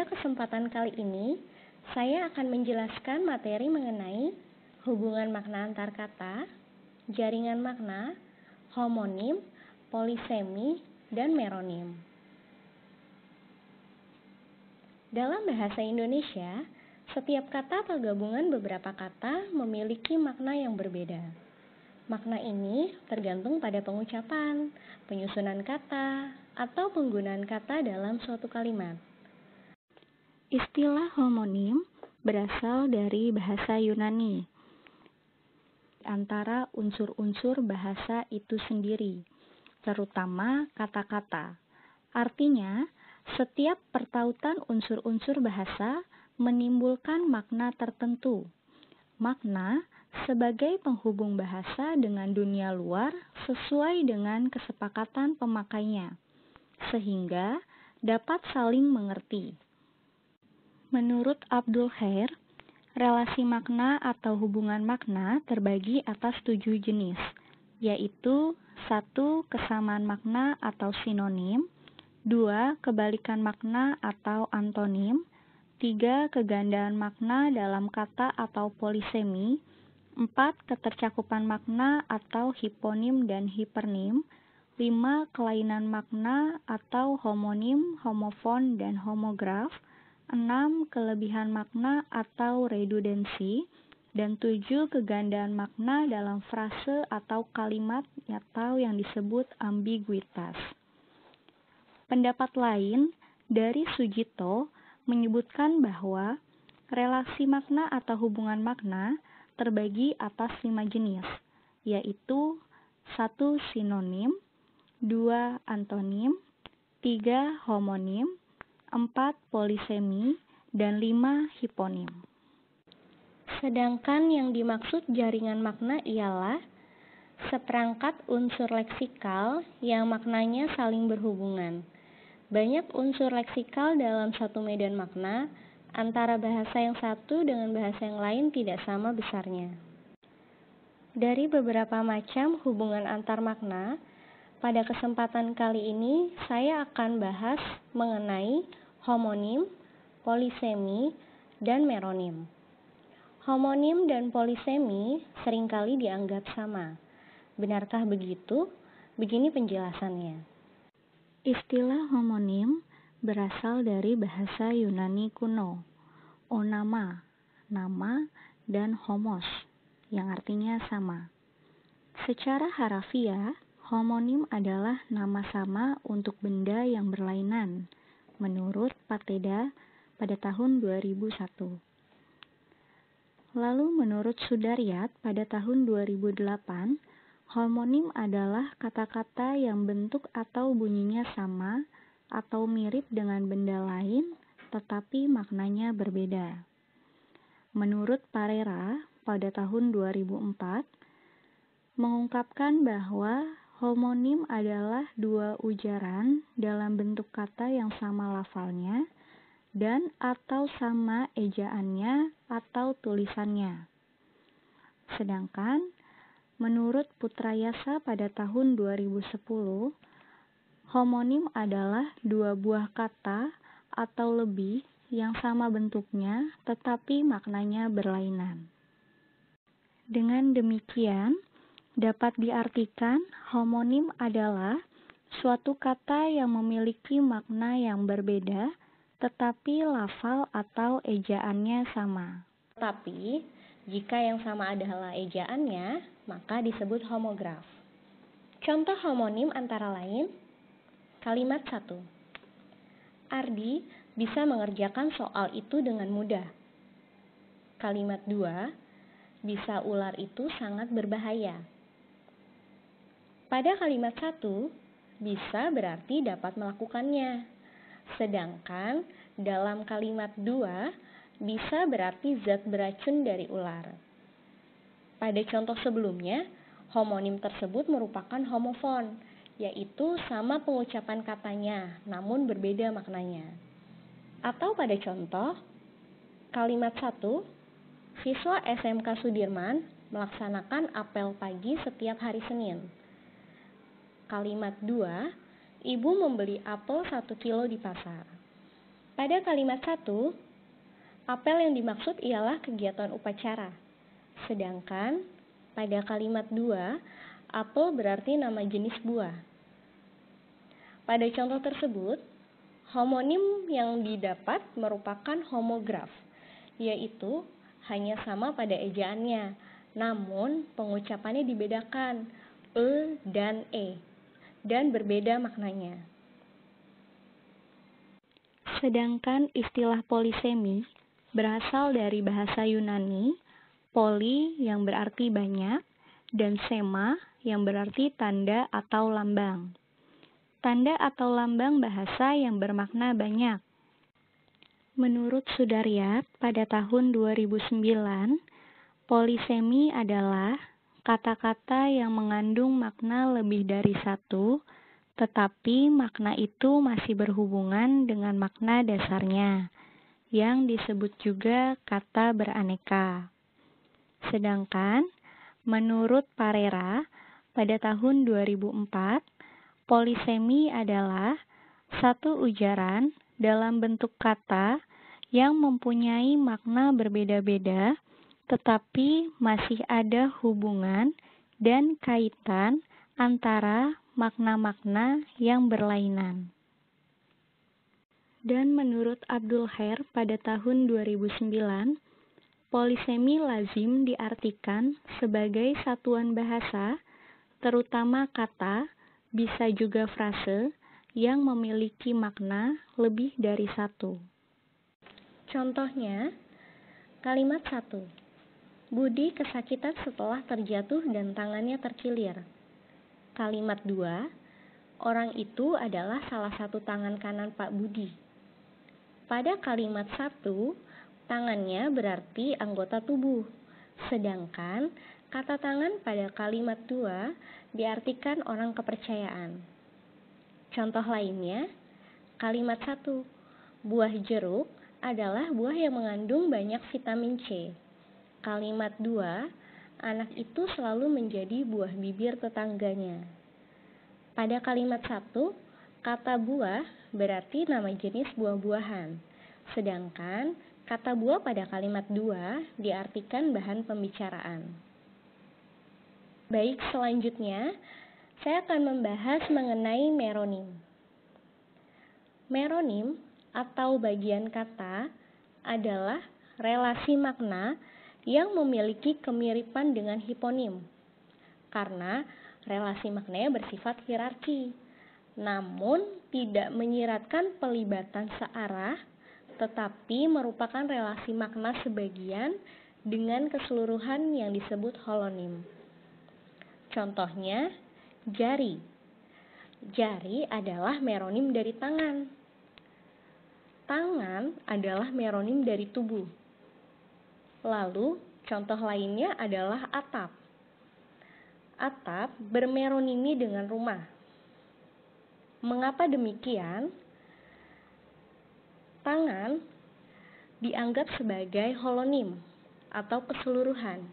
Pada kesempatan kali ini, saya akan menjelaskan materi mengenai hubungan makna antar kata, jaringan makna, homonim, polisemi, dan meronim. Dalam bahasa Indonesia, setiap kata atau gabungan beberapa kata memiliki makna yang berbeda. Makna ini tergantung pada pengucapan, penyusunan kata, atau penggunaan kata dalam suatu kalimat. Istilah homonim berasal dari bahasa Yunani, antara unsur-unsur bahasa itu sendiri, terutama kata-kata. Artinya, setiap pertautan unsur-unsur bahasa menimbulkan makna tertentu. Makna sebagai penghubung bahasa dengan dunia luar sesuai dengan kesepakatan pemakainya, sehingga dapat saling mengerti. Menurut Abdul Khair, relasi makna atau hubungan makna terbagi atas 7 jenis, yaitu 1. Kesamaan makna atau sinonim, 2. Kebalikan makna atau antonim, 3. Kegandaan makna dalam kata atau polisemi, 4. Ketercakupan makna atau hiponim dan hipernim, 5. Kelainan makna atau homonim, homofon, dan homograf, 6. Kelebihan makna atau redundansi, dan 7. Kegandaan makna dalam frase atau kalimat atau yang disebut ambiguitas. Pendapat lain dari Sujito menyebutkan bahwa relasi makna atau hubungan makna terbagi atas 5 jenis, yaitu 1. Sinonim, 2. Antonim, 3. Homonim, 4. Polisemi, dan 5. Hiponim. Sedangkan yang dimaksud jaringan makna ialah seperangkat unsur leksikal yang maknanya saling berhubungan. Banyak unsur leksikal dalam satu medan makna, antara bahasa yang satu dengan bahasa yang lain tidak sama besarnya. Dari beberapa macam hubungan antar makna, pada kesempatan kali ini saya akan bahas mengenai homonim, polisemi, dan meronim. Homonim dan polisemi seringkali dianggap sama. Benarkah begitu? Begini penjelasannya. Istilah homonim berasal dari bahasa Yunani kuno, onama, nama, dan homos, yang artinya sama. Secara harafiah, homonim adalah nama sama untuk benda yang berlainan, menurut Pateda pada tahun 2001. Lalu menurut Sudaryat pada tahun 2008, homonim adalah kata-kata yang bentuk atau bunyinya sama atau mirip dengan benda lain, tetapi maknanya berbeda. Menurut Parera pada tahun 2004, mengungkapkan bahwa homonim adalah dua ujaran dalam bentuk kata yang sama lafalnya dan atau sama ejaannya atau tulisannya. Sedangkan menurut Putrayasa pada tahun 2010, homonim adalah dua buah kata atau lebih yang sama bentuknya tetapi maknanya berlainan. Dengan demikian, dapat diartikan homonim adalah suatu kata yang memiliki makna yang berbeda tetapi lafal atau ejaannya sama. Tapi, jika yang sama adalah ejaannya, maka disebut homograf. Contoh homonim antara lain, kalimat 1. Ardi bisa mengerjakan soal itu dengan mudah. Kalimat 2, bisa ular itu sangat berbahaya. Pada kalimat 1, bisa berarti dapat melakukannya. Sedangkan dalam kalimat 2, bisa berarti zat beracun dari ular. Pada contoh sebelumnya, homonim tersebut merupakan homofon, yaitu sama pengucapan katanya, namun berbeda maknanya. Atau pada contoh, kalimat 1, siswa SMK Sudirman melaksanakan apel pagi setiap hari Senin. Kalimat 2, ibu membeli apel 1 kilo di pasar. Pada kalimat 1, apel yang dimaksud ialah kegiatan upacara. Sedangkan pada kalimat 2, apel berarti nama jenis buah. Pada contoh tersebut, homonim yang didapat merupakan homograf, yaitu hanya sama pada ejaannya, namun pengucapannya dibedakan, dan dan berbeda maknanya. Sedangkan istilah polisemi berasal dari bahasa Yunani, poli yang berarti banyak, dan sema yang berarti tanda atau lambang. Tanda atau lambang bahasa yang bermakna banyak. Menurut Sudaryat, pada tahun 2009, polisemi adalah kata-kata yang mengandung makna lebih dari satu, tetapi makna itu masih berhubungan dengan makna dasarnya, yang disebut juga kata beraneka. Sedangkan, menurut Parera, pada tahun 2004, polisemi adalah satu ujaran dalam bentuk kata yang mempunyai makna berbeda-beda, tetapi masih ada hubungan dan kaitan antara makna-makna yang berlainan. Dan menurut Abdul Khair pada tahun 2009, polisemi lazim diartikan sebagai satuan bahasa, terutama kata, bisa juga frase, yang memiliki makna lebih dari satu. Contohnya, kalimat 1. Budi kesakitan setelah terjatuh dan tangannya terkilir. Kalimat 2, orang itu adalah salah satu tangan kanan Pak Budi. Pada kalimat 1, tangannya berarti anggota tubuh, sedangkan kata tangan pada kalimat 2 diartikan orang kepercayaan. Contoh lainnya, kalimat 1, buah jeruk adalah buah yang mengandung banyak vitamin C. Kalimat 2, anak itu selalu menjadi buah bibir tetangganya. Pada kalimat 1, kata buah berarti nama jenis buah-buahan, sedangkan kata buah pada kalimat 2 diartikan bahan pembicaraan. Baik, selanjutnya saya akan membahas mengenai meronim. Meronim atau bagian kata adalah relasi makna yang memiliki kemiripan dengan hiponim, karena relasi maknanya bersifat hierarki, namun tidak menyiratkan pelibatan searah, tetapi merupakan relasi makna sebagian dengan keseluruhan yang disebut holonim. Contohnya, jari. Jari adalah meronim dari tangan. Tangan adalah meronim dari tubuh. Lalu, contoh lainnya adalah atap. Atap bermeronimi dengan rumah. Mengapa demikian? Tangan dianggap sebagai holonim atau keseluruhan.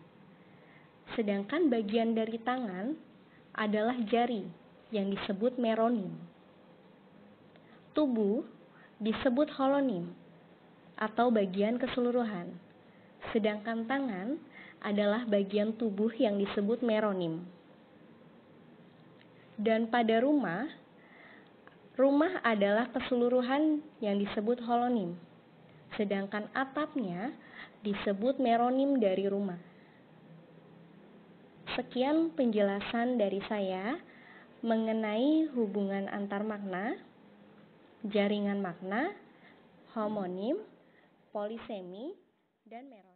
Sedangkan bagian dari tangan adalah jari yang disebut meronim. Tubuh disebut holonim atau bagian keseluruhan. Sedangkan tangan adalah bagian tubuh yang disebut meronim. Dan pada rumah adalah keseluruhan yang disebut holonim. Sedangkan atapnya disebut meronim dari rumah. Sekian penjelasan dari saya mengenai hubungan antar makna, jaringan makna, homonim, polisemi, dan meronim.